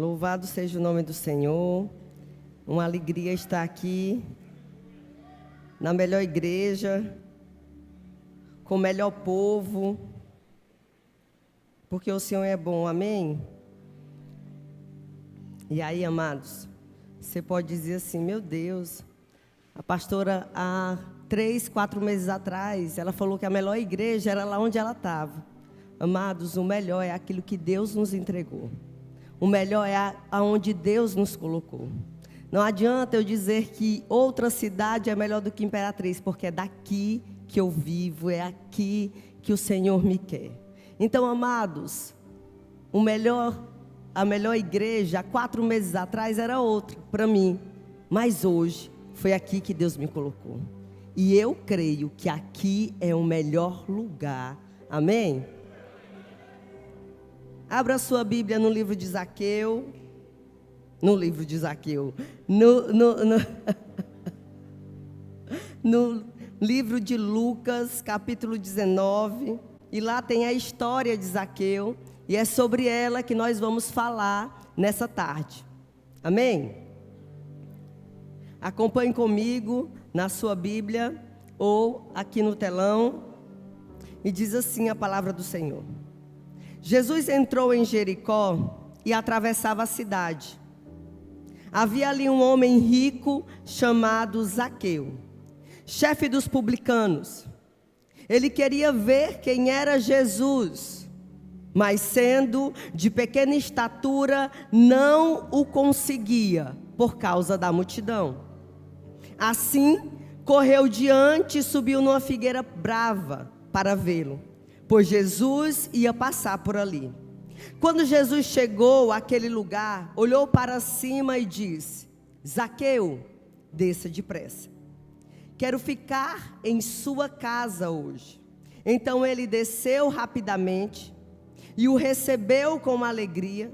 Louvado seja o nome do Senhor. Uma alegria estar aqui, na melhor igreja, com o melhor povo, porque o Senhor é bom, amém? E aí, amados, você pode dizer assim, meu Deus, a pastora há 3, 4 meses atrás, ela falou que a melhor igreja era lá onde ela estava. Amados, o melhor é aquilo que Deus nos entregou. O melhor é aonde Deus nos colocou. Não adianta eu dizer que outra cidade é melhor do que Imperatriz, porque é daqui que eu vivo, é aqui que o Senhor me quer. Então, amados, a melhor igreja, há 4 meses atrás, era outra para mim. Mas hoje, foi aqui que Deus me colocou. E eu creio que aqui é o melhor lugar. Amém? Abra sua Bíblia no livro de Zaqueu. No livro de Zaqueu. No livro de Lucas, capítulo 19. E lá tem a história de Zaqueu. E é sobre ela que nós vamos falar nessa tarde. Amém? Acompanhe comigo na sua Bíblia ou aqui no telão. E diz assim a palavra do Senhor. Jesus entrou em Jericó e atravessava a cidade. Havia ali um homem rico chamado Zaqueu, chefe dos publicanos. Ele queria ver quem era Jesus, mas sendo de pequena estatura, não o conseguia por causa da multidão. Assim, correu diante e subiu numa figueira brava para vê-lo, pois Jesus ia passar por ali. Quando Jesus chegou àquele lugar, olhou para cima e disse: Zaqueu, desça depressa. Quero ficar em sua casa hoje. Então ele desceu rapidamente e o recebeu com alegria.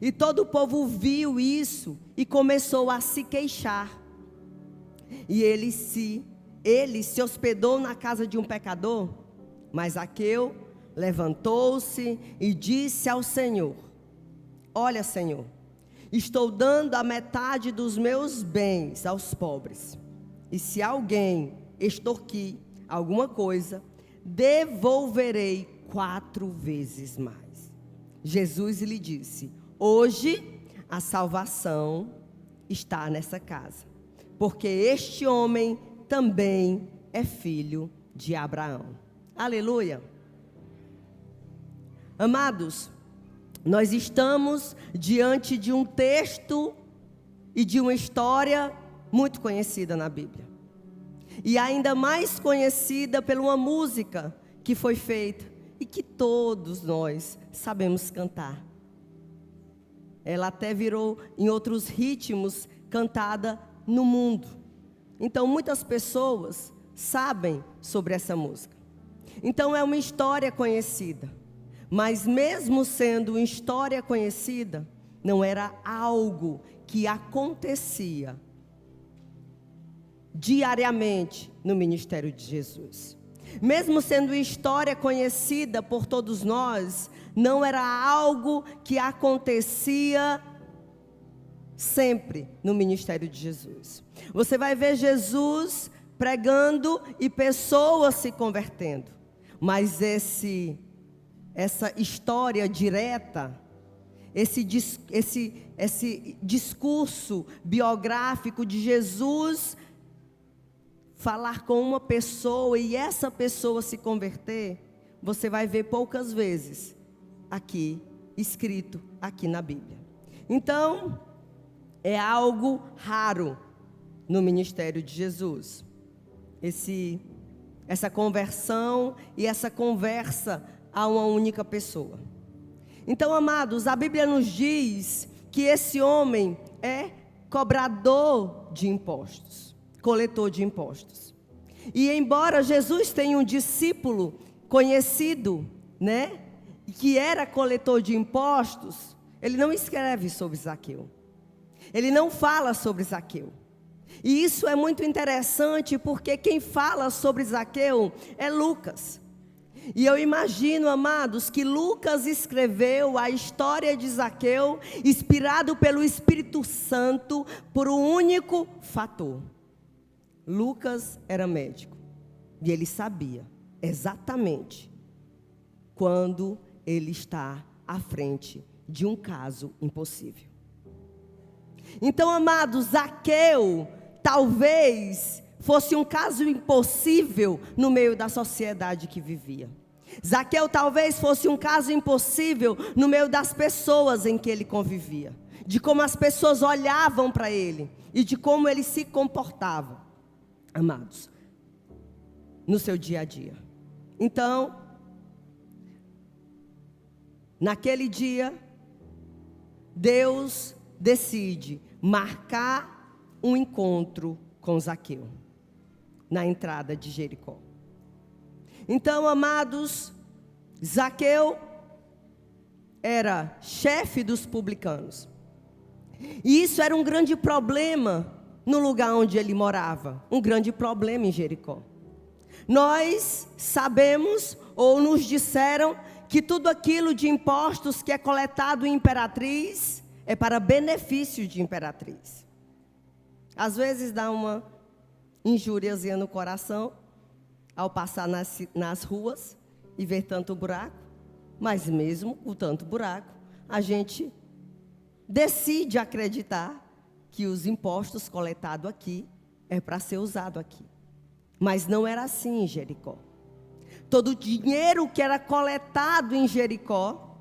E todo o povo viu isso e começou a se queixar. E ele se hospedou na casa de um pecador. Mas Zaqueu levantou-se e disse ao Senhor: Olha, Senhor, estou dando a metade dos meus bens aos pobres. E se alguém extorquir alguma coisa, devolverei 4 vezes mais. Jesus lhe disse: Hoje a salvação está nessa casa, porque este homem também é filho de Abraão. Aleluia. Amados, nós estamos diante de um texto e de uma história muito conhecida na Bíblia. E ainda mais conhecida por uma música que foi feita e que todos nós sabemos cantar. Ela até virou em outros ritmos cantada no mundo. Então muitas pessoas sabem sobre essa música. Então é uma história conhecida, mas mesmo sendo uma história conhecida, não era algo que acontecia diariamente no ministério de Jesus. Mesmo sendo uma história conhecida por todos nós, não era algo que acontecia sempre no ministério de Jesus. Você vai ver Jesus pregando e pessoas se convertendo. Mas essa história direta, esse discurso biográfico de Jesus falar com uma pessoa e essa pessoa se converter, você vai ver poucas vezes aqui, escrito aqui na Bíblia. Então, é algo raro no ministério de Jesus. Essa conversão e essa conversa a uma única pessoa. Então, amados, a Bíblia nos diz que esse homem é cobrador de impostos, coletor de impostos. E embora Jesus tenha um discípulo conhecido, né, que era coletor de impostos, ele não escreve sobre Zaqueu. Ele não fala sobre Zaqueu. E isso é muito interessante porque quem fala sobre Zaqueu é Lucas. E eu imagino, amados, que Lucas escreveu a história de Zaqueu, inspirado pelo Espírito Santo, por um único fator. Lucas era médico, e ele sabia exatamente quando ele está à frente de um caso impossível. Então, amados, Zaqueu talvez fosse um caso impossível no meio da sociedade que vivia. Zaqueu talvez fosse um caso impossível no meio das pessoas em que ele convivia, de como as pessoas olhavam para ele e de como ele se comportava, amados, no seu dia a dia. Então, naquele dia, Deus decide marcar um encontro com Zaqueu na entrada de Jericó. Então, amados, Zaqueu era chefe dos publicanos. E isso era um grande problema no lugar onde ele morava, um grande problema em Jericó. Nós sabemos, ou nos disseram, que tudo aquilo de impostos que é coletado em Imperatriz é para benefício de Imperatriz. Às vezes dá uma injúriazinha no coração ao passar nas ruas e ver tanto buraco, mas mesmo com tanto buraco, a gente decide acreditar que os impostos coletados aqui é para ser usado aqui. Mas não era assim em Jericó. Todo o dinheiro que era coletado em Jericó,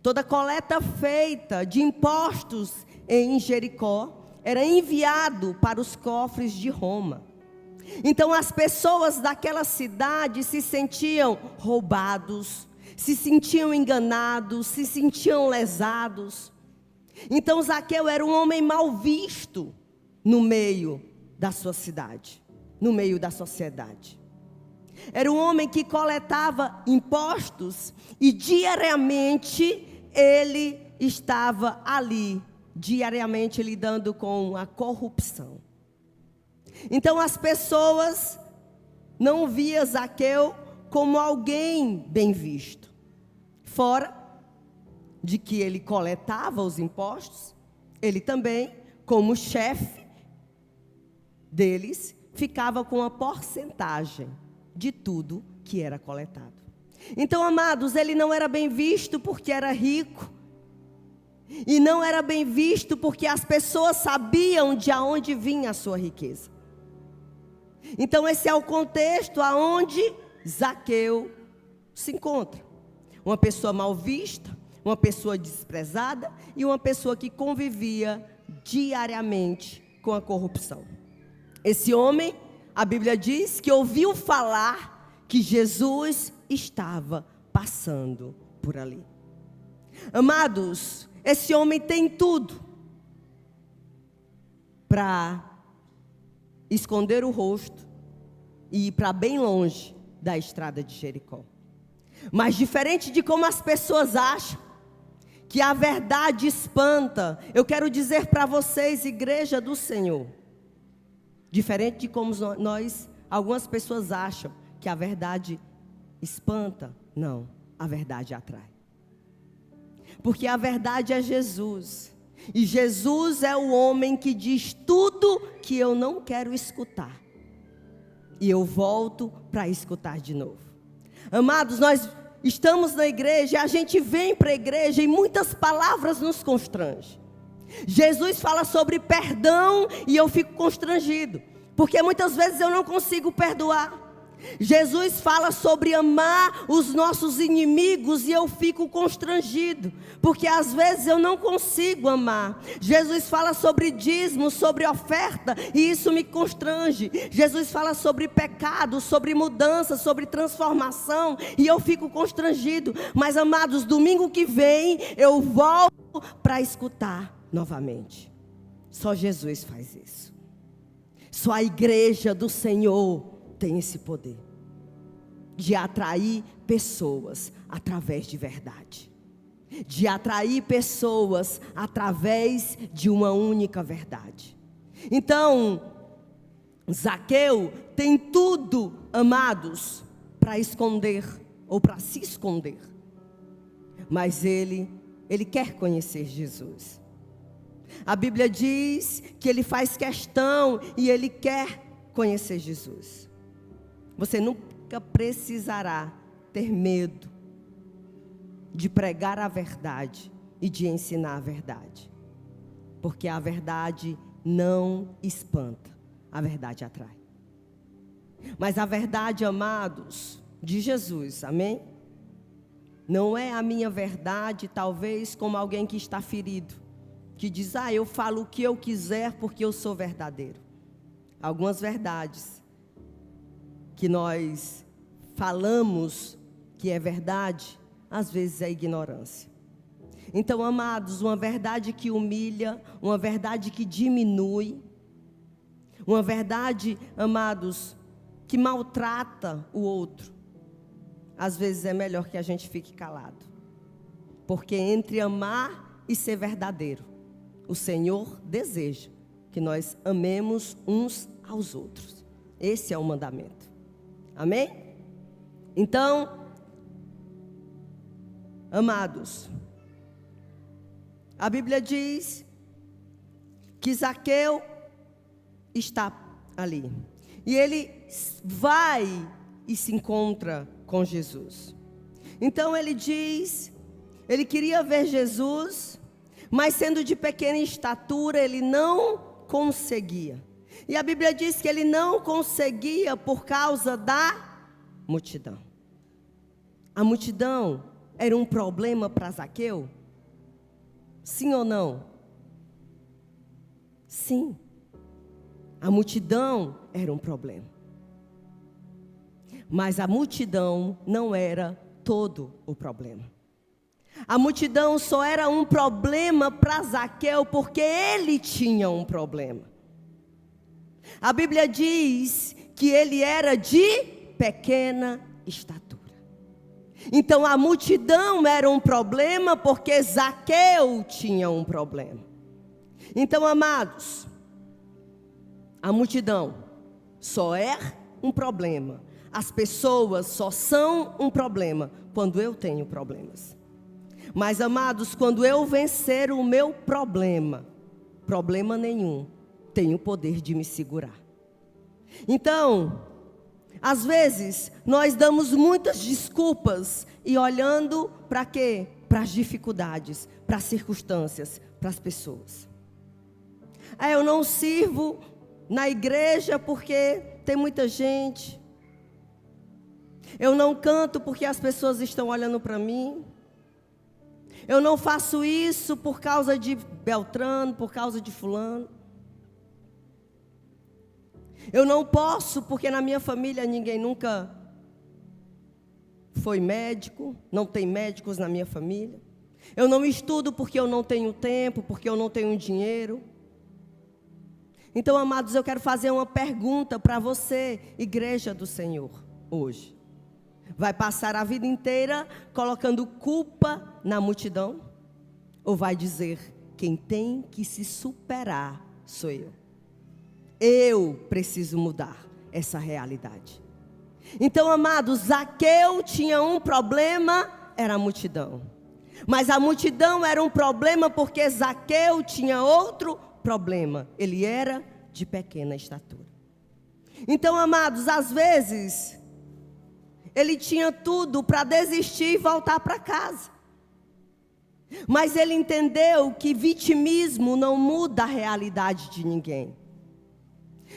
toda coleta feita de impostos em Jericó, era enviado para os cofres de Roma. Então as pessoas daquela cidade se sentiam roubados, se sentiam enganados, se sentiam lesados. Então Zaqueu era um homem mal visto no meio da sua cidade, no meio da sociedade. Era um homem que coletava impostos e diariamente ele estava ali, diariamente lidando com a corrupção. Então as pessoas não viam Zaqueu como alguém bem visto. Fora de que ele coletava os impostos, ele também, como chefe deles, ficava com a porcentagem de tudo que era coletado. Então, amados, ele não era bem visto porque era rico. E não era bem visto porque as pessoas sabiam de onde vinha a sua riqueza. Então esse é o contexto aonde Zaqueu se encontra. Uma pessoa mal vista, uma pessoa desprezada e uma pessoa que convivia diariamente com a corrupção. Esse homem, a Bíblia diz que ouviu falar que Jesus estava passando por ali. Amados, esse homem tem tudo para esconder o rosto e ir para bem longe da estrada de Jericó. Mas diferente de como as pessoas acham que a verdade espanta, eu quero dizer para vocês, igreja do Senhor, diferente de como algumas pessoas acham que a verdade espanta, não, a verdade atrai. Porque a verdade é Jesus. E Jesus é o homem que diz tudo que eu não quero escutar. E eu volto para escutar de novo. Amados, nós estamos na igreja, a gente vem para a igreja e muitas palavras nos constrangem. Jesus fala sobre perdão e eu fico constrangido, porque muitas vezes eu não consigo perdoar. Jesus fala sobre amar os nossos inimigos e eu fico constrangido, porque às vezes eu não consigo amar. Jesus fala sobre dízimo, sobre oferta e isso me constrange. Jesus fala sobre pecado, sobre mudança, sobre transformação e eu fico constrangido. Mas amados, domingo que vem eu volto para escutar novamente. Só Jesus faz isso. Só a igreja do Senhor tem esse poder de atrair pessoas através de verdade, de atrair pessoas através de uma única verdade. Então, Zaqueu tem tudo, amados, para esconder ou para se esconder. Mas ele quer conhecer Jesus. A Bíblia diz que ele faz questão e ele quer conhecer Jesus. Você nunca precisará ter medo de pregar a verdade e de ensinar a verdade. Porque a verdade não espanta, a verdade atrai. Mas a verdade, amados, de Jesus, amém? Não é a minha verdade, talvez como alguém que está ferido, que diz, eu falo o que eu quiser porque eu sou verdadeiro. Algumas verdades que nós falamos que é verdade, às vezes é ignorância. Então, amados, uma verdade que humilha, uma verdade que diminui, uma verdade, amados, que maltrata o outro, às vezes é melhor que a gente fique calado. Porque entre amar e ser verdadeiro, o Senhor deseja que nós amemos uns aos outros. Esse é o mandamento. Amém? Então, amados, a Bíblia diz que Zaqueu está ali. E ele vai e se encontra com Jesus. Então ele diz, ele queria ver Jesus, mas sendo de pequena estatura, ele não conseguia. E a Bíblia diz que ele não conseguia por causa da multidão. A multidão era um problema para Zaqueu? Sim ou não? Sim. A multidão era um problema. Mas a multidão não era todo o problema. A multidão só era um problema para Zaqueu porque ele tinha um problema. A Bíblia diz que ele era de pequena estatura. Então a multidão era um problema porque Zaqueu tinha um problema. Então, amados, a multidão só é um problema. As pessoas só são um problema quando eu tenho problemas. Mas, amados, quando eu vencer o meu problema nenhum tem o poder de me segurar. Então, às vezes, nós damos muitas desculpas e olhando para quê? Para as dificuldades, para as circunstâncias, para as pessoas. Eu não sirvo na igreja porque tem muita gente. Eu não canto porque as pessoas estão olhando para mim. Eu não faço isso por causa de Beltrano, por causa de fulano. Eu não posso porque na minha família ninguém nunca foi médico, não tem médicos na minha família. Eu não estudo porque eu não tenho tempo, porque eu não tenho dinheiro. Então, amados, eu quero fazer uma pergunta para você, igreja do Senhor, hoje. Vai passar a vida inteira colocando culpa na multidão? Ou vai dizer, quem tem que se superar sou eu? Eu preciso mudar essa realidade. Então, amados, Zaqueu tinha um problema, era a multidão. Mas a multidão era um problema porque Zaqueu tinha outro problema. Ele era de pequena estatura. Então, amados, às vezes, ele tinha tudo para desistir e voltar para casa. Mas ele entendeu que vitimismo não muda a realidade de ninguém.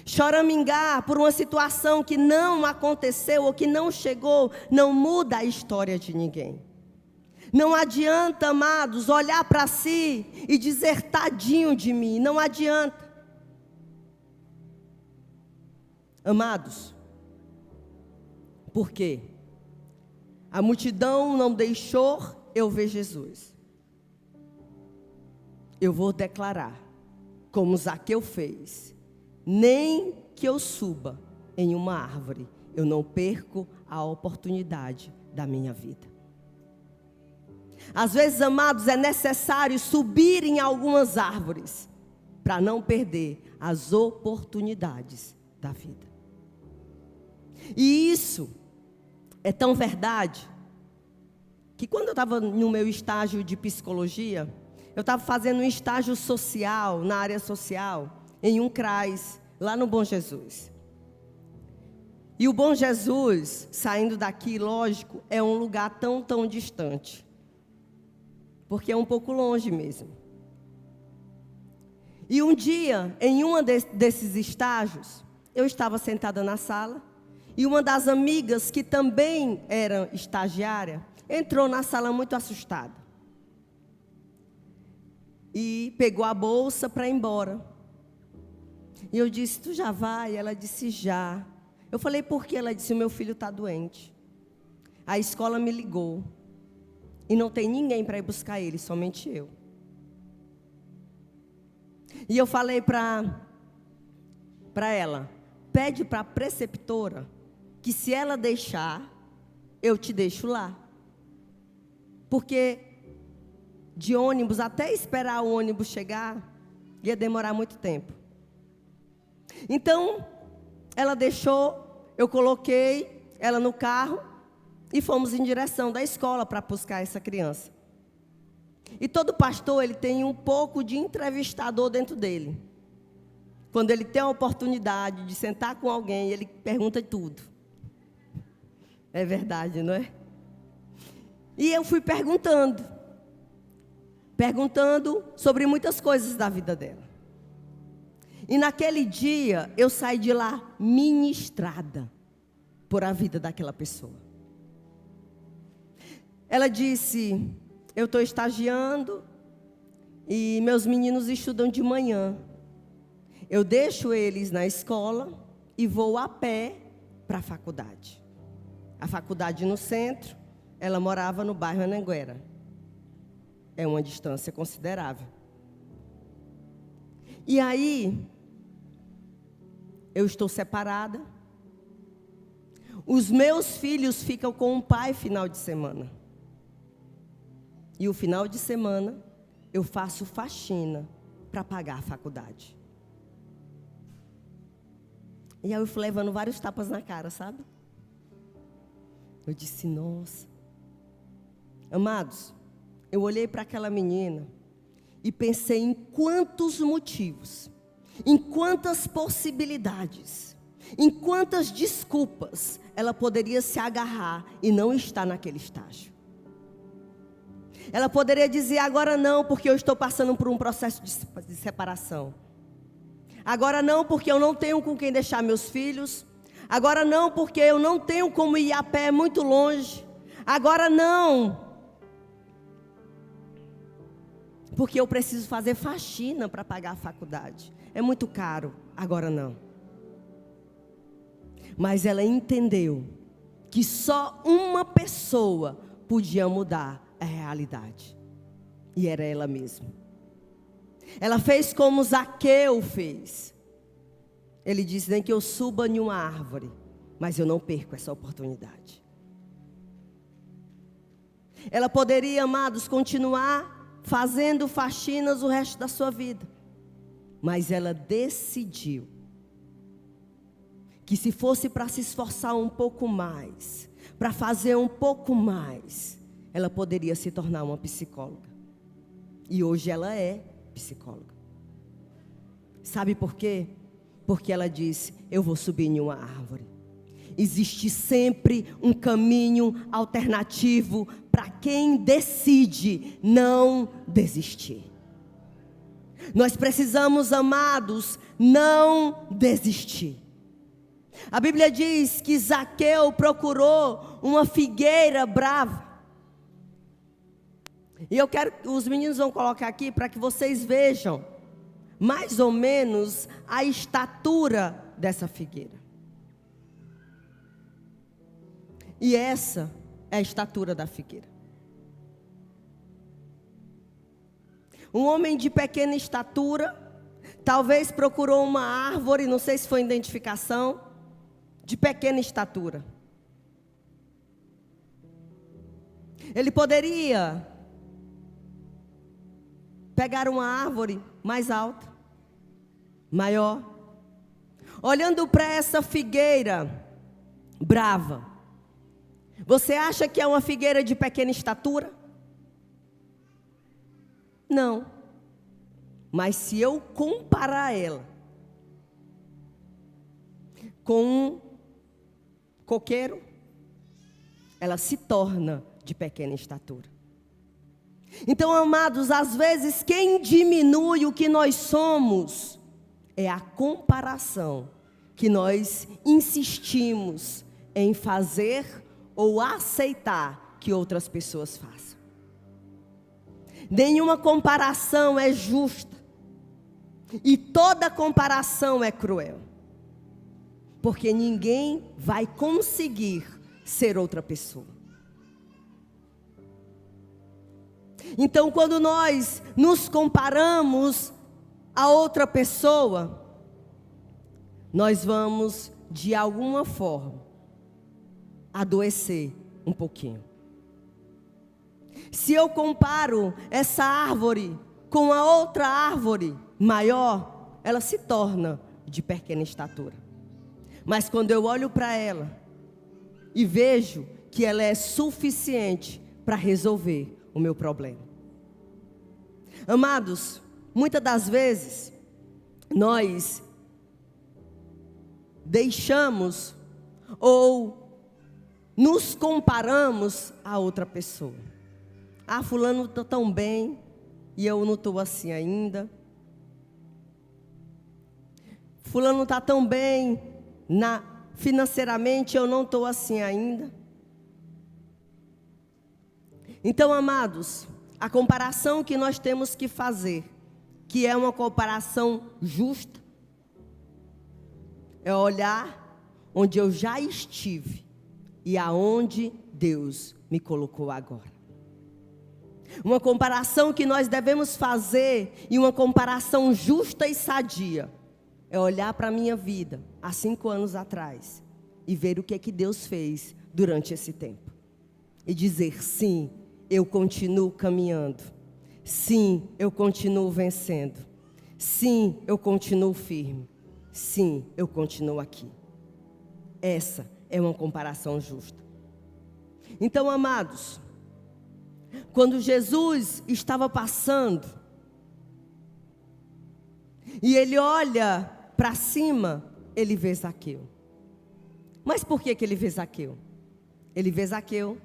Choramingar por uma situação que não aconteceu ou que não chegou, não muda a história de ninguém. Não adianta, amados, olhar para si e dizer tadinho de mim, não adianta. Amados, por quê? A multidão não deixou eu ver Jesus. Eu vou declarar, como Zaqueu fez, nem que eu suba em uma árvore, eu não perco a oportunidade da minha vida. Às vezes, amados, é necessário subir em algumas árvores para não perder as oportunidades da vida. E isso é tão verdade que quando eu estava no meu estágio de psicologia, eu estava fazendo um estágio social, na área social, em um CRAS, lá no Bom Jesus. E o Bom Jesus, saindo daqui, lógico, é um lugar tão distante. Porque é um pouco longe mesmo. E um dia, em um desses estágios, eu estava sentada na sala, e uma das amigas, que também era estagiária, entrou na sala muito assustada. E pegou a bolsa para ir embora. E eu disse, tu já vai? Ela disse, já. Eu falei, por quê? Ela disse, o meu filho está doente. A escola me ligou. E não tem ninguém para ir buscar ele, somente eu. E eu falei para ela, pede para a preceptora, que se ela deixar, eu te deixo lá. Porque de ônibus, até esperar o ônibus chegar, ia demorar muito tempo. Então, ela deixou, eu coloquei ela no carro e fomos em direção da escola para buscar essa criança. E todo pastor, ele tem um pouco de entrevistador dentro dele. Quando ele tem a oportunidade de sentar com alguém, ele pergunta tudo. É verdade, não é? E eu fui perguntando sobre muitas coisas da vida dela. E naquele dia, eu saí de lá ministrada por a vida daquela pessoa. Ela disse, eu estou estagiando e meus meninos estudam de manhã. Eu deixo eles na escola e vou a pé para a faculdade. A faculdade no centro, ela morava no bairro Anhanguera. É uma distância considerável. E aí, eu estou separada. Os meus filhos ficam com o pai final de semana. E o final de semana, eu faço faxina para pagar a faculdade. E aí eu fui levando vários tapas na cara, sabe? Eu disse, nossa. Amados, eu olhei para aquela menina e pensei em quantos motivos, em quantas possibilidades, em quantas desculpas ela poderia se agarrar e não estar naquele estágio. Ela poderia dizer, agora não, porque eu estou passando por um processo de separação. Agora não, porque eu não tenho com quem deixar meus filhos. Agora não, porque eu não tenho como ir a pé muito longe. Agora não, porque eu preciso fazer faxina para pagar a faculdade. É muito caro. Agora não. Mas ela entendeu que só uma pessoa podia mudar a realidade. E era ela mesma. Ela fez como Zaqueu fez. Ele disse, nem que eu suba em uma árvore, mas eu não perco essa oportunidade. Ela poderia, amados, continuar fazendo faxinas o resto da sua vida. Mas ela decidiu que se fosse para se esforçar um pouco mais, para fazer um pouco mais, ela poderia se tornar uma psicóloga. E hoje ela é psicóloga. Sabe por quê? Porque ela disse, eu vou subir em uma árvore. Existe sempre um caminho alternativo para quem decide não desistir. Nós precisamos, amados, não desistir. A Bíblia diz que Zaqueu procurou uma figueira brava. E eu quero, os meninos vão colocar aqui para que vocês vejam mais ou menos a estatura dessa figueira. E essa é a estatura da figueira. Um homem de pequena estatura, talvez procurou uma árvore, não sei se foi identificação, de pequena estatura. Ele poderia pegar uma árvore mais alta, maior, olhando para essa figueira brava, Você acha que é uma figueira de pequena estatura? Não. Mas se eu comparar ela com um coqueiro, ela se torna de pequena estatura. Então, amados, às vezes quem diminui o que nós somos é a comparação que nós insistimos em fazer ou aceitar que outras pessoas façam. Nenhuma comparação é justa e toda comparação é cruel, porque ninguém vai conseguir ser outra pessoa. Então, quando nós nos comparamos a outra pessoa, nós vamos, de alguma forma, adoecer um pouquinho. Se eu comparo essa árvore com a outra árvore maior, ela se torna de pequena estatura. Mas quando eu olho para ela e vejo que ela é suficiente para resolver o meu problema. Amados, muitas das vezes nós deixamos ou nos comparamos a outra pessoa. Ah, fulano está tão bem e eu não estou assim ainda. Fulano está tão bem financeiramente, eu não estou assim ainda. Então, amados, a comparação que nós temos que fazer, que é uma comparação justa, é olhar onde eu já estive e aonde Deus me colocou agora. Uma comparação que nós devemos fazer, e uma comparação justa e sadia, é olhar para a minha vida há 5 anos atrás e ver o que Deus fez durante esse tempo. E dizer, sim, eu continuo caminhando. Sim, eu continuo vencendo. Sim, eu continuo firme. Sim, eu continuo aqui. Essa é uma comparação justa. Então, amados, quando Jesus estava passando e ele olha para cima, ele vê Zaqueu. Mas por que ele vê Zaqueu? Ele vê Zaqueu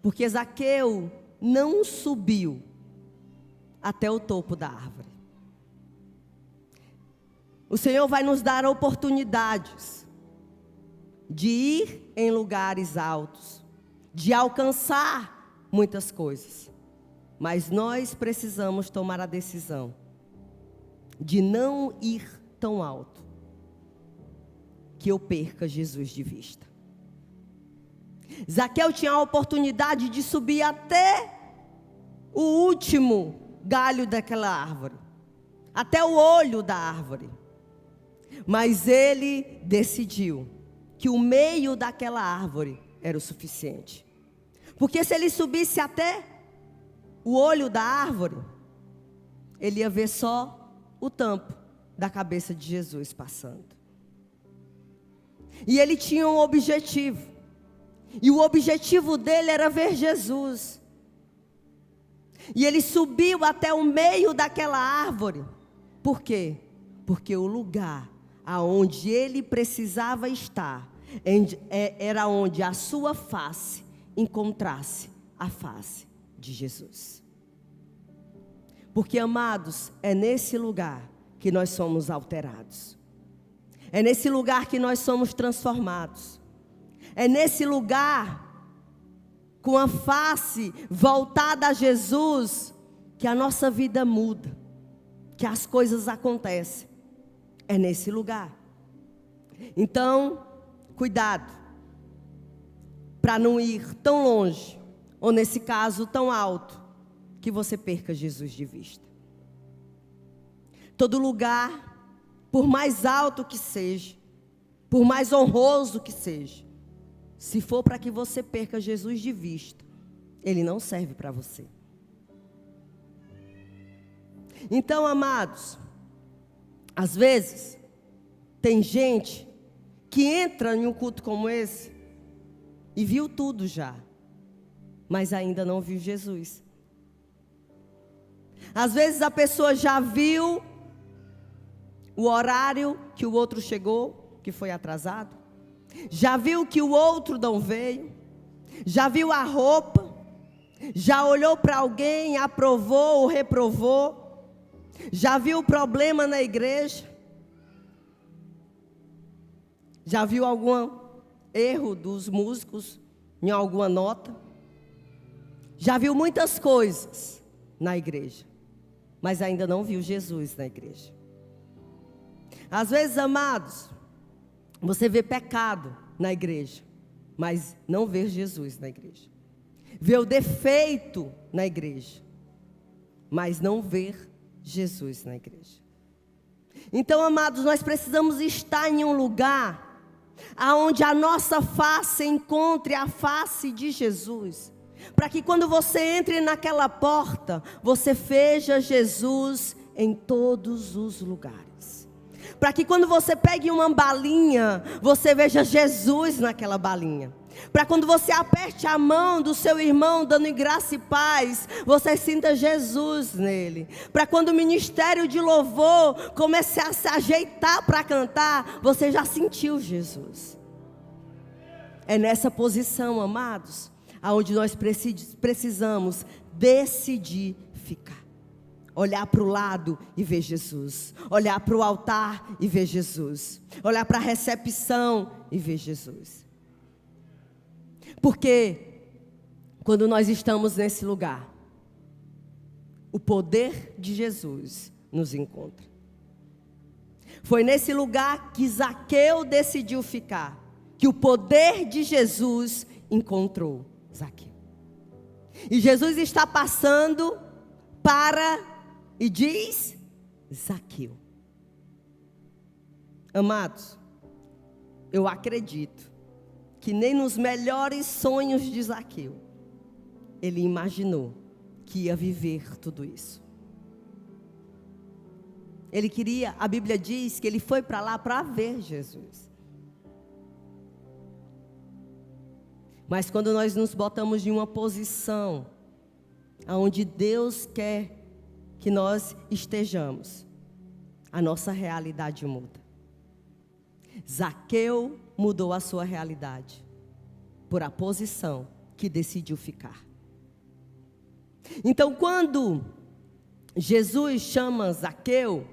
porque Zaqueu não subiu até o topo da árvore. O Senhor vai nos dar oportunidades de ir em lugares altos, de alcançar muitas coisas. Mas nós precisamos tomar a decisão de não ir tão alto que eu perca Jesus de vista. Zaqueu tinha a oportunidade de subir até o último galho daquela árvore, até o olho da árvore. Mas ele decidiu que o meio daquela árvore era o suficiente. Porque se ele subisse até o olho da árvore, ele ia ver só o tampo da cabeça de Jesus passando. E ele tinha um objetivo. E o objetivo dele era ver Jesus. E ele subiu até o meio daquela árvore. Por quê? Porque o lugar aonde ele precisava estar era onde a sua face encontrasse a face de Jesus. Porque, amados, é nesse lugar que nós somos alterados. É nesse lugar que nós somos transformados. É nesse lugar, com a face voltada a Jesus, que a nossa vida muda, que as coisas acontecem. É nesse lugar. Então, cuidado, para não ir tão longe, ou nesse caso tão alto, que você perca Jesus de vista. Todo lugar, por mais alto que seja, por mais honroso que seja, se for para que você perca Jesus de vista, ele não serve para você. Então, amados, às vezes, tem gente que entra em um culto como esse e viu tudo já, mas ainda não viu Jesus. Às vezes a pessoa já viu o horário que o outro chegou, que foi atrasado, já viu que o outro não veio, já viu a roupa, já olhou para alguém, aprovou ou reprovou, já viu o problema na igreja, já viu algum erro dos músicos em alguma nota, já viu muitas coisas na igreja, mas ainda não viu Jesus na igreja. Às vezes, amados, você vê pecado na igreja, mas não vê Jesus na igreja. Vê o defeito na igreja, mas não vê Jesus na igreja. Então, amados, nós precisamos estar em um lugar aonde a nossa face encontre a face de Jesus, para que quando você entre naquela porta, você veja Jesus em todos os lugares. Para que quando você pegue uma balinha, você veja Jesus naquela balinha. Para quando você aperte a mão do seu irmão, dando graça e paz, você sinta Jesus nele. Para quando o ministério de louvor comece a se ajeitar para cantar, você já sentiu Jesus. É nessa posição, amados, aonde nós precisamos decidir ficar. Olhar para o lado e ver Jesus. Olhar para o altar e ver Jesus. Olhar para a recepção e ver Jesus. Porque quando nós estamos nesse lugar, o poder de Jesus nos encontra. Foi nesse lugar que Zaqueu decidiu ficar, que o poder de Jesus encontrou Zaqueu. E Jesus está passando e diz: Zaqueu. Amados, eu acredito que nem nos melhores sonhos de Zaqueu ele imaginou que ia viver tudo isso. Ele queria, a Bíblia diz que ele foi para lá para ver Jesus. Mas quando nós nos botamos em uma posição onde Deus quer que nós estejamos, a nossa realidade muda. Zaqueu mudou a sua realidade por a posição que decidiu ficar. Então, quando Jesus chama Zaqueu,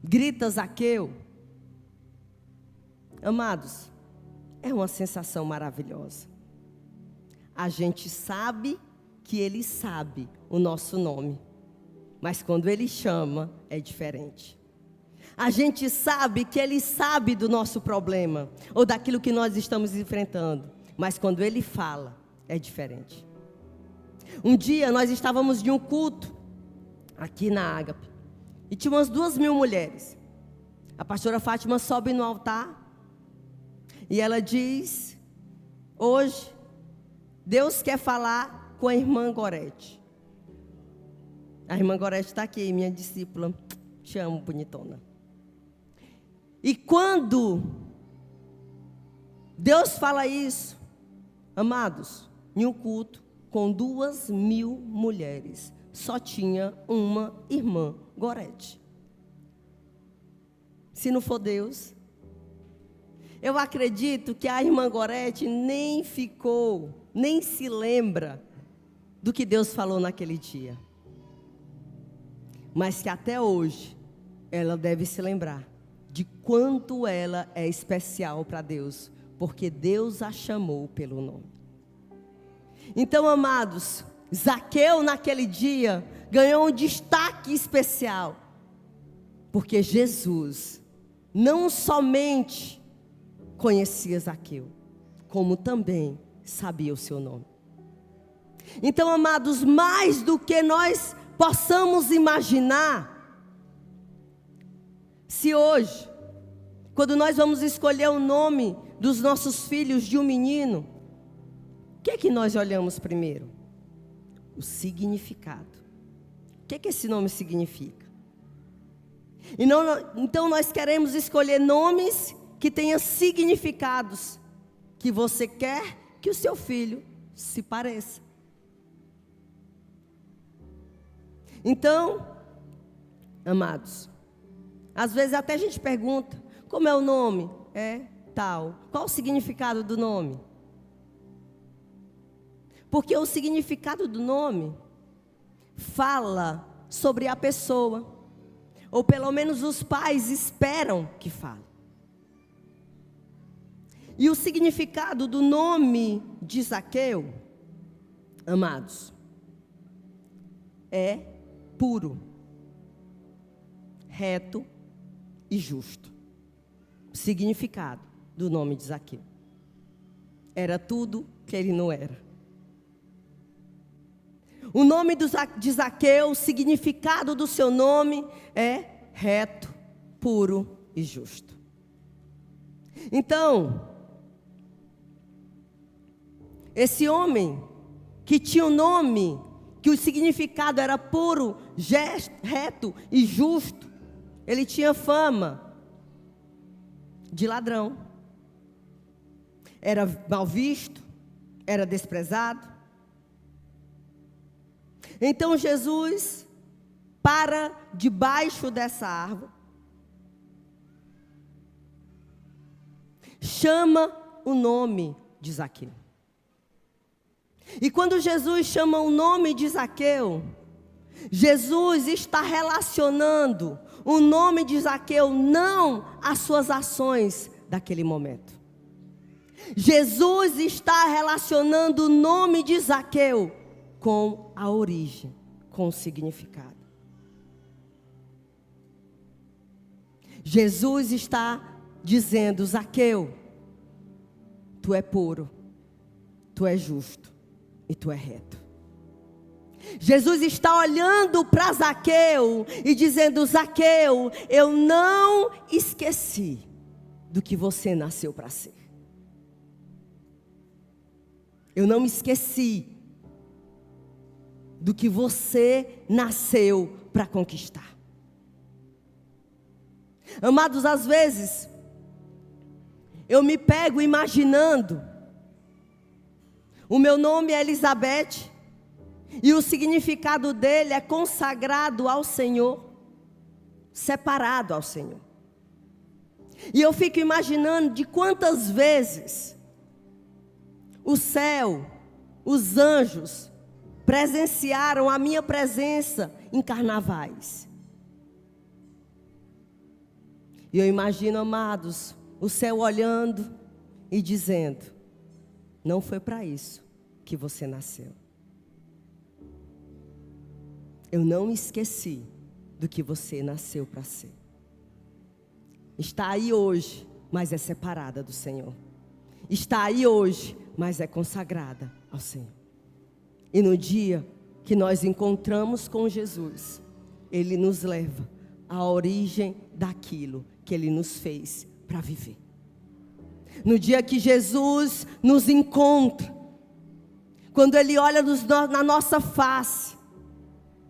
grita Zaqueu, amados, é uma sensação maravilhosa. A gente sabe que Ele sabe o nosso nome, mas quando Ele chama, é diferente. A gente sabe que Ele sabe do nosso problema, ou daquilo que nós estamos enfrentando, mas quando Ele fala, é diferente. Um dia nós estávamos de um culto, aqui na Ágape, e tinha umas 2.000 mulheres. A pastora Fátima sobe no altar, e ela diz: hoje, Deus quer falar com a irmã Gorete. A irmã Gorete está aqui, minha discípula. Te amo, bonitona. E quando Deus fala isso, amados, em um culto com 2.000 mulheres, só tinha uma irmã Gorete. Se não for Deus, eu acredito que a irmã Gorete nem se lembra do que Deus falou naquele dia. Mas que até hoje, ela deve se lembrar de quanto ela é especial para Deus, porque Deus a chamou pelo nome. Então, amados, Zaqueu naquele dia ganhou um destaque especial, porque Jesus não somente conhecia Zaqueu, como também sabia o seu nome. Então, amados, mais do que nós possamos imaginar, se hoje, quando nós vamos escolher o nome dos nossos filhos de um menino, o que é que nós olhamos primeiro? O significado. O que é que esse nome significa? Então nós queremos escolher nomes que tenham significados que você quer que o seu filho se pareça. Então, amados, às vezes até a gente pergunta, como é o nome? É tal. Qual o significado do nome? Porque o significado do nome fala sobre a pessoa, ou pelo menos os pais esperam que fale. E o significado do nome de Zaqueu, amados, é puro, reto e justo. O significado do nome de Zaqueu era tudo que ele não era. O nome de Zaqueu, o significado do seu nome é reto, puro e justo. Então, esse homem que tinha um nome, que o significado era puro, reto e justo, ele tinha fama de ladrão. Era mal visto, era desprezado. Então Jesus para debaixo dessa árvore, chama o nome de Zaqueu. E quando Jesus chama o nome de Zaqueu, Jesus está relacionando o nome de Zaqueu não às suas ações daquele momento. Jesus está relacionando o nome de Zaqueu com a origem, com o significado. Jesus está dizendo: Zaqueu, tu é puro, tu é justo e tu é reto. Jesus está olhando para Zaqueu e dizendo: Zaqueu, eu não esqueci do que você nasceu para ser. Eu não me esqueci do que você nasceu para conquistar. Amados, às vezes eu me pego imaginando, o meu nome é Elizabeth e o significado dele é consagrado ao Senhor, separado ao Senhor. E eu fico imaginando de quantas vezes o céu, os anjos presenciaram a minha presença em carnavais. E eu imagino, amados, o céu olhando e dizendo: não foi para isso que você nasceu. Eu não me esqueci do que você nasceu para ser. Está aí hoje, mas é separada do Senhor. Está aí hoje, mas é consagrada ao Senhor. E no dia que nós encontramos com Jesus, Ele nos leva à origem daquilo que Ele nos fez para viver. No dia que Jesus nos encontra, quando Ele olha na nossa face,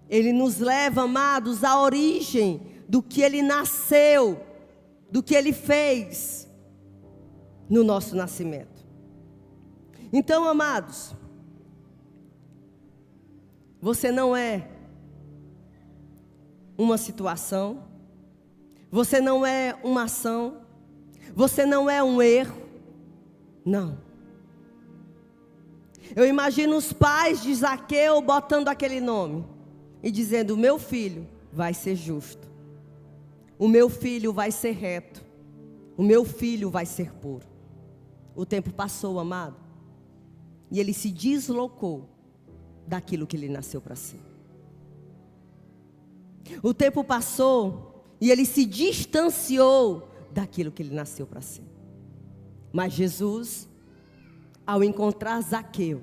Ele nos leva, amados, à origem do que Ele nasceu, do que Ele fez no nosso nascimento. Então, amados, você não é uma situação, você não é uma ação, você não é um erro, não. Eu imagino os pais de Zaqueu botando aquele nome e dizendo: o meu filho vai ser justo, o meu filho vai ser reto, o meu filho vai ser puro. O tempo passou, amado, e ele se deslocou daquilo que ele nasceu para ser. O tempo passou e ele se distanciou daquilo que ele nasceu para ser. Mas Jesus, ao encontrar Zaqueu,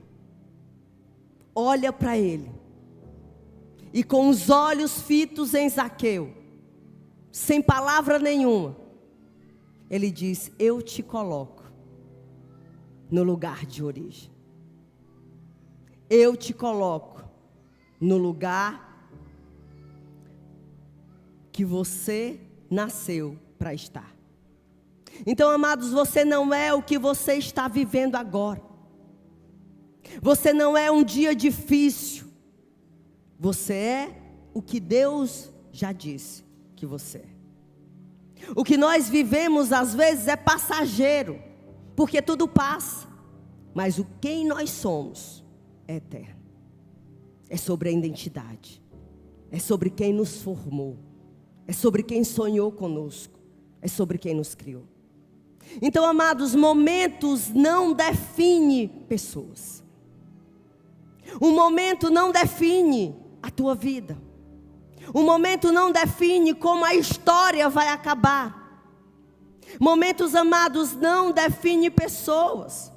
olha para ele e com os olhos fitos em Zaqueu, sem palavra nenhuma, ele diz: eu te coloco no lugar de origem. Eu te coloco no lugar que você nasceu para estar. Então, amados, você não é o que você está vivendo agora. Você não é um dia difícil. Você é o que Deus já disse que você é. O que nós vivemos às vezes é passageiro, porque tudo passa. Mas o quem nós somos é eterno. É sobre a identidade. É sobre quem nos formou. É sobre quem sonhou conosco. É sobre quem nos criou. Então, amados, momentos não definem pessoas. Um momento não define a tua vida. Um momento não define como a história vai acabar. Momentos, amados, não definem pessoas.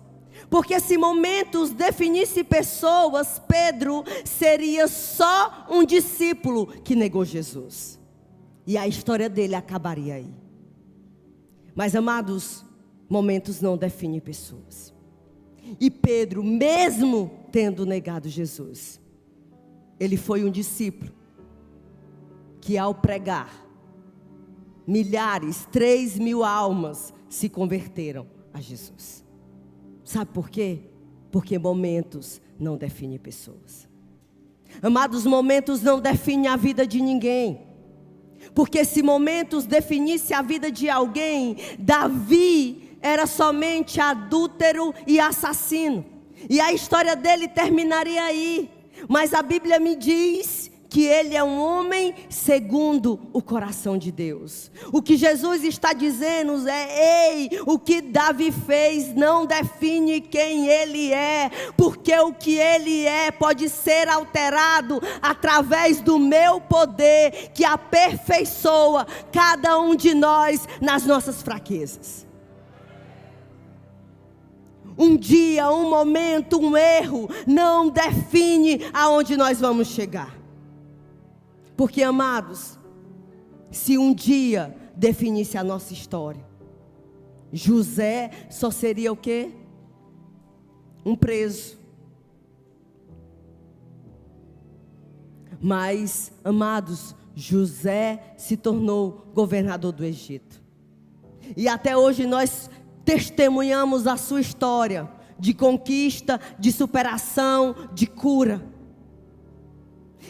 Porque se momentos definissem pessoas, Pedro seria só um discípulo que negou Jesus. E a história dele acabaria aí. Mas, amados, momentos não definem pessoas. E Pedro, mesmo tendo negado Jesus, ele foi um discípulo que, ao pregar, milhares, 3.000 almas se converteram a Jesus. Sabe por quê? Porque momentos não definem pessoas. Amados, momentos não definem a vida de ninguém. Porque se momentos definisse a vida de alguém, Davi era somente adúltero e assassino. E a história dele terminaria aí. Mas a Bíblia me diz que ele é um homem segundo o coração de Deus. O que Jesus está dizendo é: ei, o que Davi fez não define quem ele é, porque o que ele é pode ser alterado através do meu poder, que aperfeiçoa cada um de nós nas nossas fraquezas. Um dia, um momento, um erro não define aonde nós vamos chegar. Porque, amados, se um dia definisse a nossa história, José só seria o quê? Um preso. Mas, amados, José se tornou governador do Egito. E até hoje nós testemunhamos a sua história de conquista, de superação, de cura.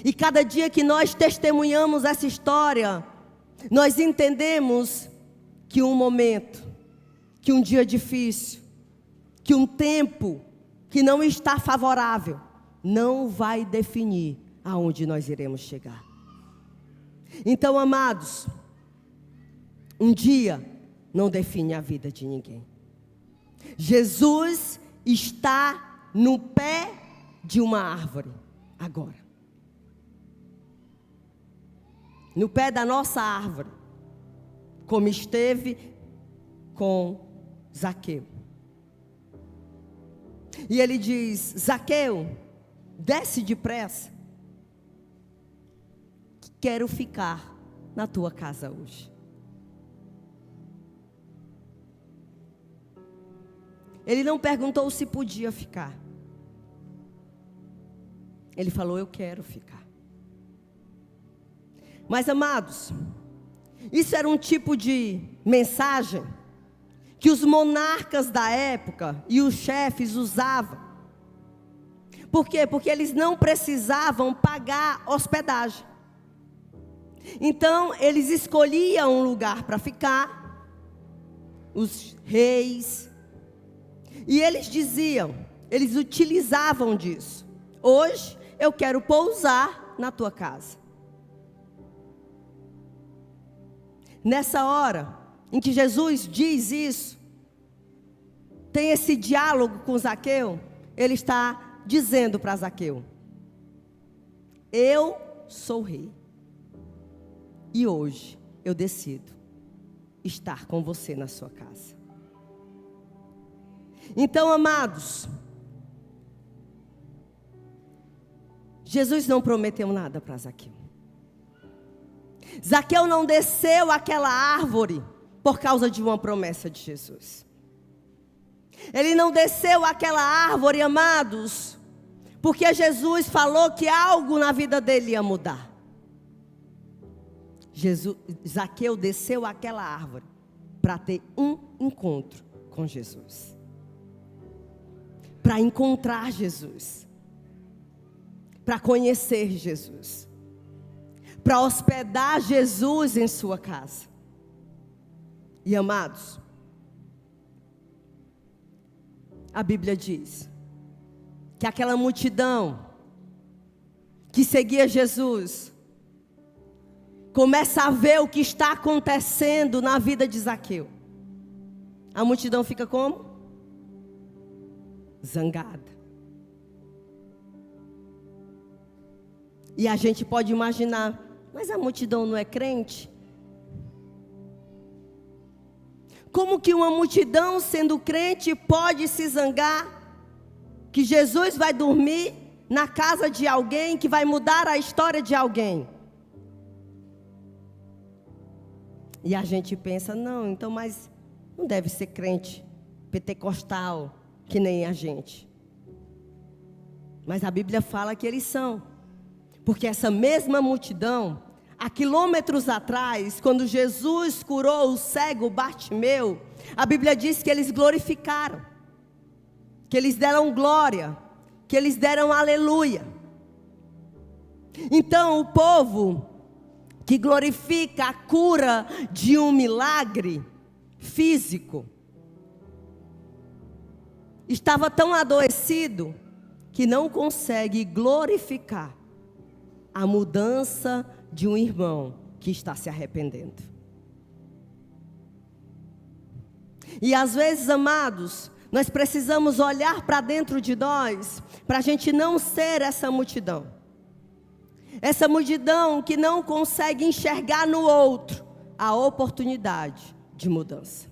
E cada dia que nós testemunhamos essa história, nós entendemos que um momento, que um dia difícil, que um tempo que não está favorável, não vai definir aonde nós iremos chegar. Então, amados, um dia não define a vida de ninguém. Jesus está no pé de uma árvore agora. No pé da nossa árvore, como esteve com Zaqueu. E ele diz: Zaqueu, desce depressa, que quero ficar na tua casa hoje. Ele não perguntou se podia ficar. Ele falou: eu quero ficar. Mas, amados, isso era um tipo de mensagem que os monarcas da época e os chefes usavam. Por quê? Porque eles não precisavam pagar hospedagem. Então, eles escolhiam um lugar para ficar, os reis, e eles diziam, eles utilizavam disso: hoje eu quero pousar na tua casa. Nessa hora em que Jesus diz isso, tem esse diálogo com Zaqueu, ele está dizendo para Zaqueu: eu sou rei, e hoje eu decido estar com você na sua casa. Então, amados, Jesus não prometeu nada para Zaqueu. Zaqueu não desceu aquela árvore por causa de uma promessa de Jesus. Ele não desceu aquela árvore, amados, porque Jesus falou que algo na vida dele ia mudar. Zaqueu desceu aquela árvore para ter um encontro com Jesus. para encontrar Jesus, para conhecer Jesus, para hospedar Jesus em sua casa. E amados, a Bíblia diz que aquela multidão que seguia Jesus começa a ver o que está acontecendo na vida de Zaqueu. A multidão fica como? Zangada. E a gente pode imaginar, mas a multidão não é crente? Como que uma multidão sendo crente pode se zangar? Que Jesus vai dormir na casa de alguém, que vai mudar a história de alguém. E a gente pensa, não, então, mas não deve ser crente pentecostal, que nem a gente. Mas a Bíblia fala que eles são. Porque essa mesma multidão, há quilômetros atrás, quando Jesus curou o cego Bartimeu, a Bíblia diz que eles glorificaram, que eles deram glória, que eles deram aleluia. Então o povo que glorifica a cura de um milagre físico, estava tão adoecido que não consegue glorificar a mudança de um irmão que está se arrependendo. E às vezes, amados, nós precisamos olhar para dentro de nós, para a gente não ser essa multidão. Essa multidão que não consegue enxergar no outro a oportunidade de mudança.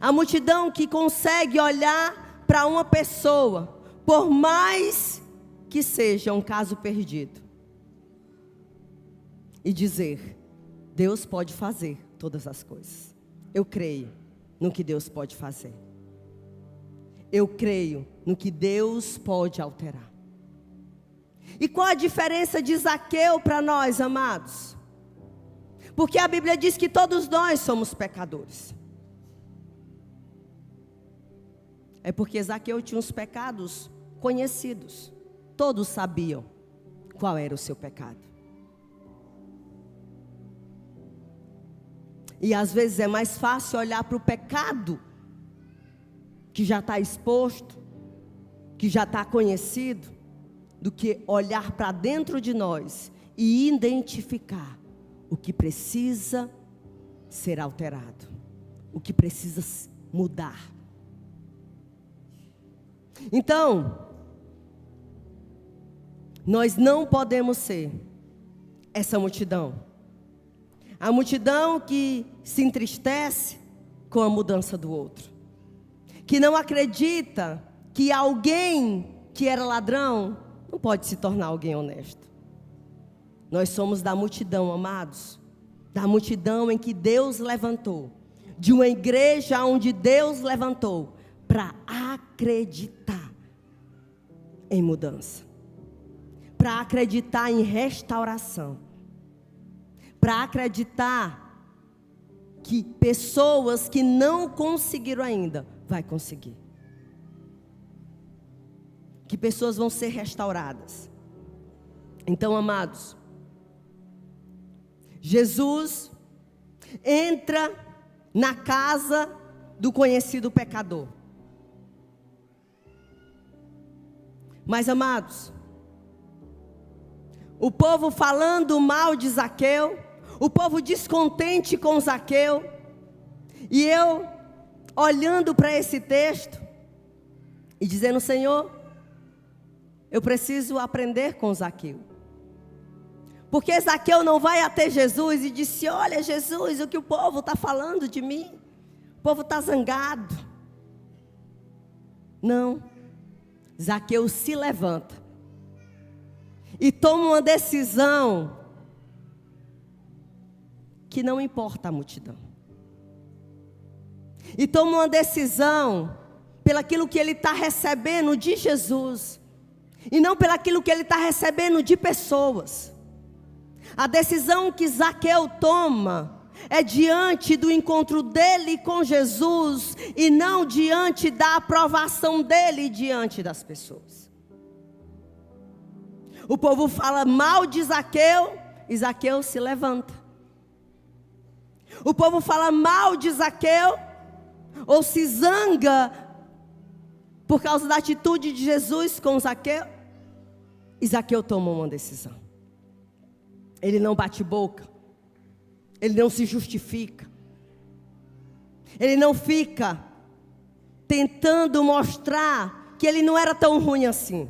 A multidão que consegue olhar para uma pessoa, por mais que seja um caso perdido, e dizer, Deus pode fazer todas as coisas. Eu creio no que Deus pode fazer. Eu creio no que Deus pode alterar. E qual a diferença de Zaqueu para nós, amados? Porque a Bíblia diz que todos nós somos pecadores. É porque Zaqueu tinha uns pecados conhecidos. Todos sabiam qual era o seu pecado. E às vezes é mais fácil olhar para o pecado que já está exposto, que já está conhecido, do que olhar para dentro de nós e identificar o que precisa ser alterado, o que precisa mudar. Então, nós não podemos ser essa multidão. A multidão que se entristece com a mudança do outro, que não acredita que alguém que era ladrão não pode se tornar alguém honesto. Nós somos da multidão, amados, da multidão em que Deus levantou, de uma igreja onde Deus levantou para acreditar em mudança, para acreditar em restauração, para acreditar que pessoas que não conseguiram ainda, vai conseguir. Que pessoas vão ser restauradas. Então, amados, Jesus entra na casa do conhecido pecador. Mas, amados, o povo falando mal de Zaqueu, o povo descontente com Zaqueu, e eu olhando para esse texto e dizendo, Senhor, eu preciso aprender com Zaqueu. Porque Zaqueu não vai até Jesus e disse, olha Jesus, o que o povo está falando de mim? O povo está zangado. Não. Zaqueu se levanta e toma uma decisão que não importa a multidão. E toma uma decisão pelaquilo que ele está recebendo de Jesus, e não pelaquilo que ele está recebendo de pessoas. A decisão que Zaqueu toma é diante do encontro dele com Jesus e não diante da aprovação dele diante das pessoas. O povo fala mal de Zaqueu e Zaqueu se levanta. O povo fala mal de Zaqueu ou se zanga por causa da atitude de Jesus com Zaqueu. E Zaqueu tomou uma decisão. Ele não bate boca. Ele não se justifica. Ele não fica tentando mostrar que ele não era tão ruim assim.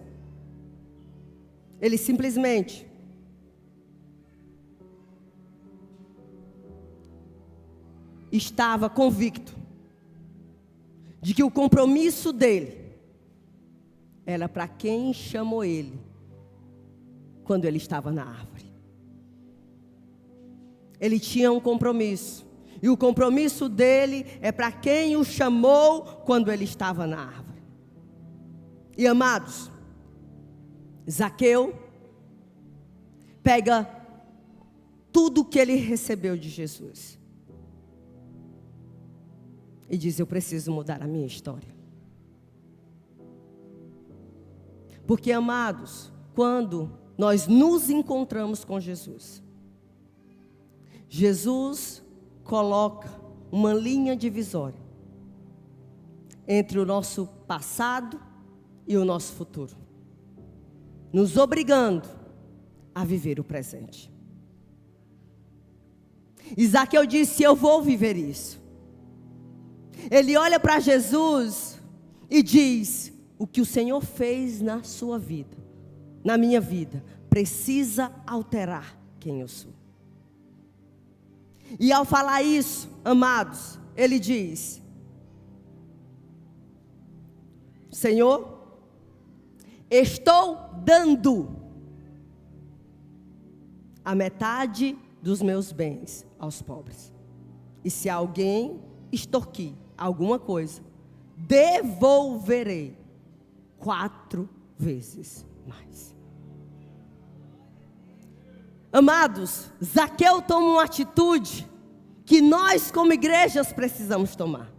Ele simplesmente estava convicto de que o compromisso dele era para quem chamou ele quando ele estava na árvore. Ele tinha um compromisso. E o compromisso dele é para quem o chamou quando ele estava na árvore. E amados, Zaqueu pega tudo que ele recebeu de Jesus e diz: eu preciso mudar a minha história. Porque, amados, quando nós nos encontramos com Jesus, Jesus coloca uma linha divisória entre o nosso passado e o nosso futuro, nos obrigando a viver o presente. Zaqueu disse: eu vou viver isso. Ele olha para Jesus e diz: o que o Senhor fez na sua vida, na minha vida, precisa alterar quem eu sou. E ao falar isso, amados, ele diz: Senhor, estou dando a metade dos meus bens aos pobres. E se alguém extorquir alguma coisa, devolverei 4 vezes mais. Amados, Zaqueu toma uma atitude que nós como igrejas precisamos tomar.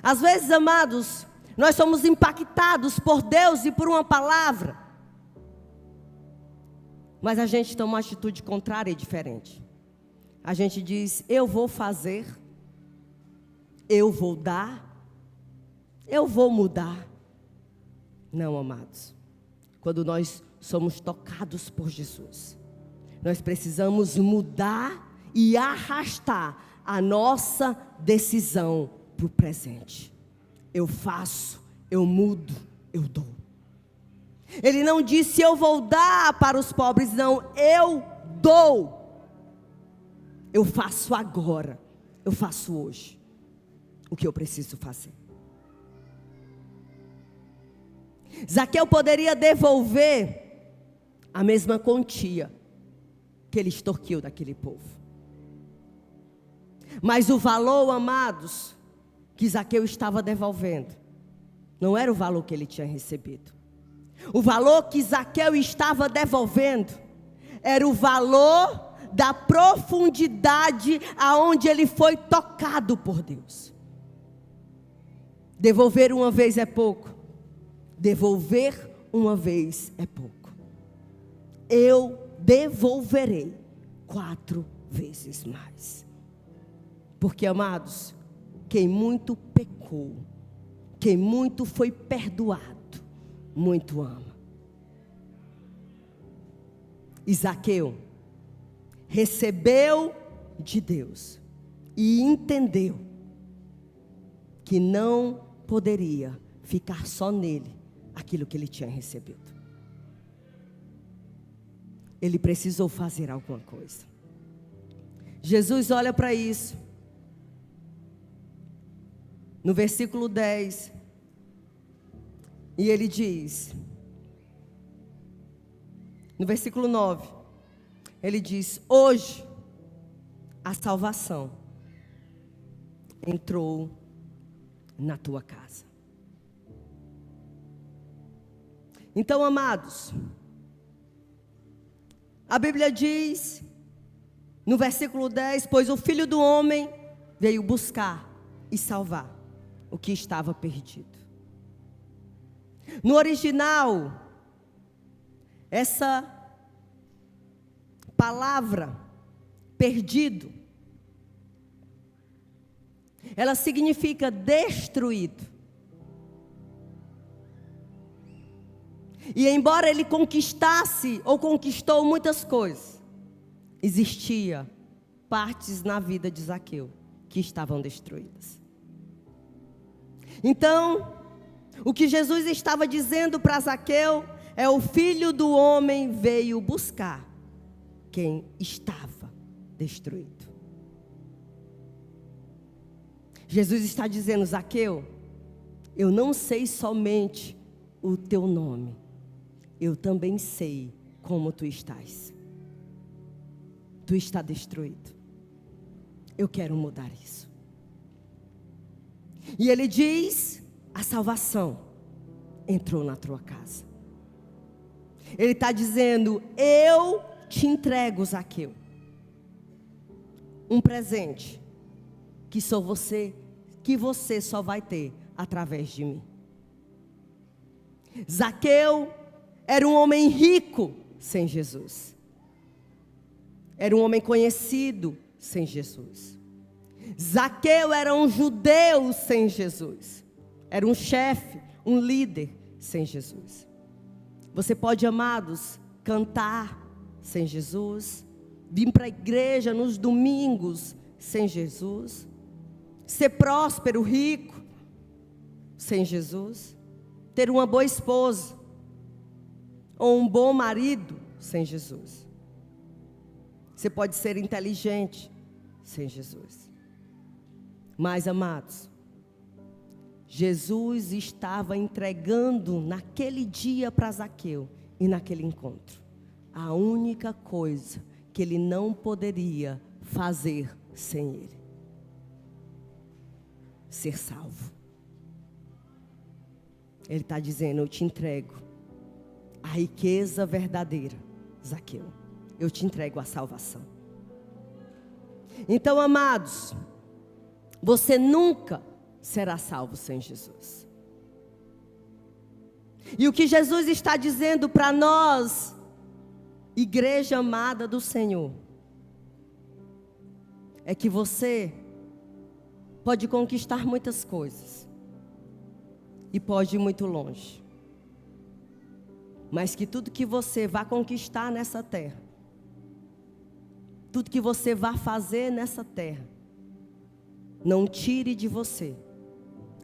Às vezes, amados, nós somos impactados por Deus e por uma palavra, mas a gente toma uma atitude contrária e diferente. A gente diz: eu vou fazer, eu vou dar, eu vou mudar. Não, amados, quando nós somos tocados por Jesus, nós precisamos mudar e arrastar a nossa decisão para o presente. Eu faço, eu mudo, eu dou. Ele não disse: eu vou dar para os pobres, não, eu dou. Eu faço agora, eu faço hoje o que eu preciso fazer. Zaqueu poderia devolver a mesma quantia que ele extorquiu daquele povo. Mas o valor, amados, que Zaqueu estava devolvendo, não era o valor que ele tinha recebido. O valor que Zaqueu estava devolvendo era o valor da profundidade aonde ele foi tocado por Deus. Devolver uma vez é pouco. Devolver uma vez é pouco. Eu devolverei 4 vezes mais. Porque, amados, quem muito pecou, quem muito foi perdoado, muito ama. E Zaqueu recebeu de Deus e entendeu que não poderia ficar só nele aquilo que ele tinha recebido. Ele precisou fazer alguma coisa. Jesus olha para isso. No versículo 10, e ele diz, no versículo 9, ele diz: hoje a salvação entrou na tua casa. Então, amados, a Bíblia diz No versículo 10, pois o Filho do Homem veio buscar e salvar o que estava perdido. No original, essa palavra, perdido, ela significa destruído. E embora ele conquistasse ou conquistou muitas coisas, existia partes na vida de Zaqueu que estavam destruídas. Então, o que Jesus estava dizendo para Zaqueu é: o Filho do Homem veio buscar quem estava destruído. Jesus está dizendo: Zaqueu, eu não sei somente o teu nome, eu também sei como tu estás. Tu está destruído. Eu quero mudar isso. E ele diz: a salvação entrou na tua casa. Ele está dizendo: eu te entrego, Zaqueu, um presente que você só vai ter através de mim. Zaqueu era um homem rico sem Jesus. Era um homem conhecido sem Jesus. Zaqueu era um judeu sem Jesus. Era um chefe, um líder sem Jesus. Você pode, amados, cantar sem Jesus, vir para a igreja nos domingos sem Jesus, ser próspero, rico sem Jesus, ter uma boa esposa ou um bom marido sem Jesus. Você pode ser inteligente sem Jesus. Mas, amados, Jesus estava entregando naquele dia para Zaqueu e naquele encontro a única coisa que ele não poderia fazer sem ele: ser salvo. Ele está dizendo: eu te entrego a riqueza verdadeira, Zaqueu. Eu te entrego a salvação. Então, amados, você nunca será salvo sem Jesus. E o que Jesus está dizendo para nós, igreja amada do Senhor, é que você pode conquistar muitas coisas e pode ir muito longe, mas que tudo que você vai conquistar nessa terra, tudo que você vai fazer nessa terra, não tire de você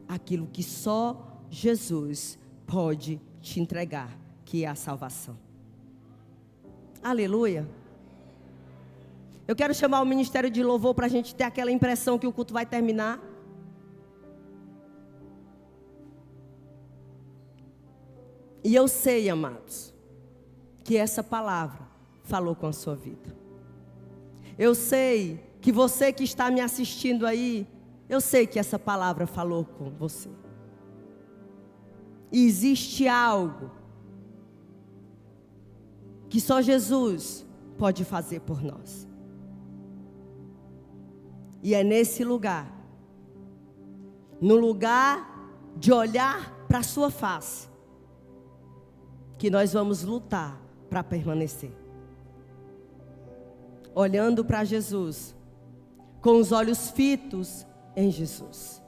aquilo que só Jesus pode te entregar, que é a salvação. Aleluia. Eu quero chamar o ministério de louvor para a gente ter aquela impressão que o culto vai terminar. E eu sei, amados, que essa palavra falou com a sua vida. Eu sei que você que está me assistindo aí, eu sei que essa palavra falou com você. E existe algo que só Jesus pode fazer por nós. E é nesse lugar, no lugar de olhar para a sua face, que nós vamos lutar para permanecer. Olhando para Jesus, com os olhos fitos em Jesus.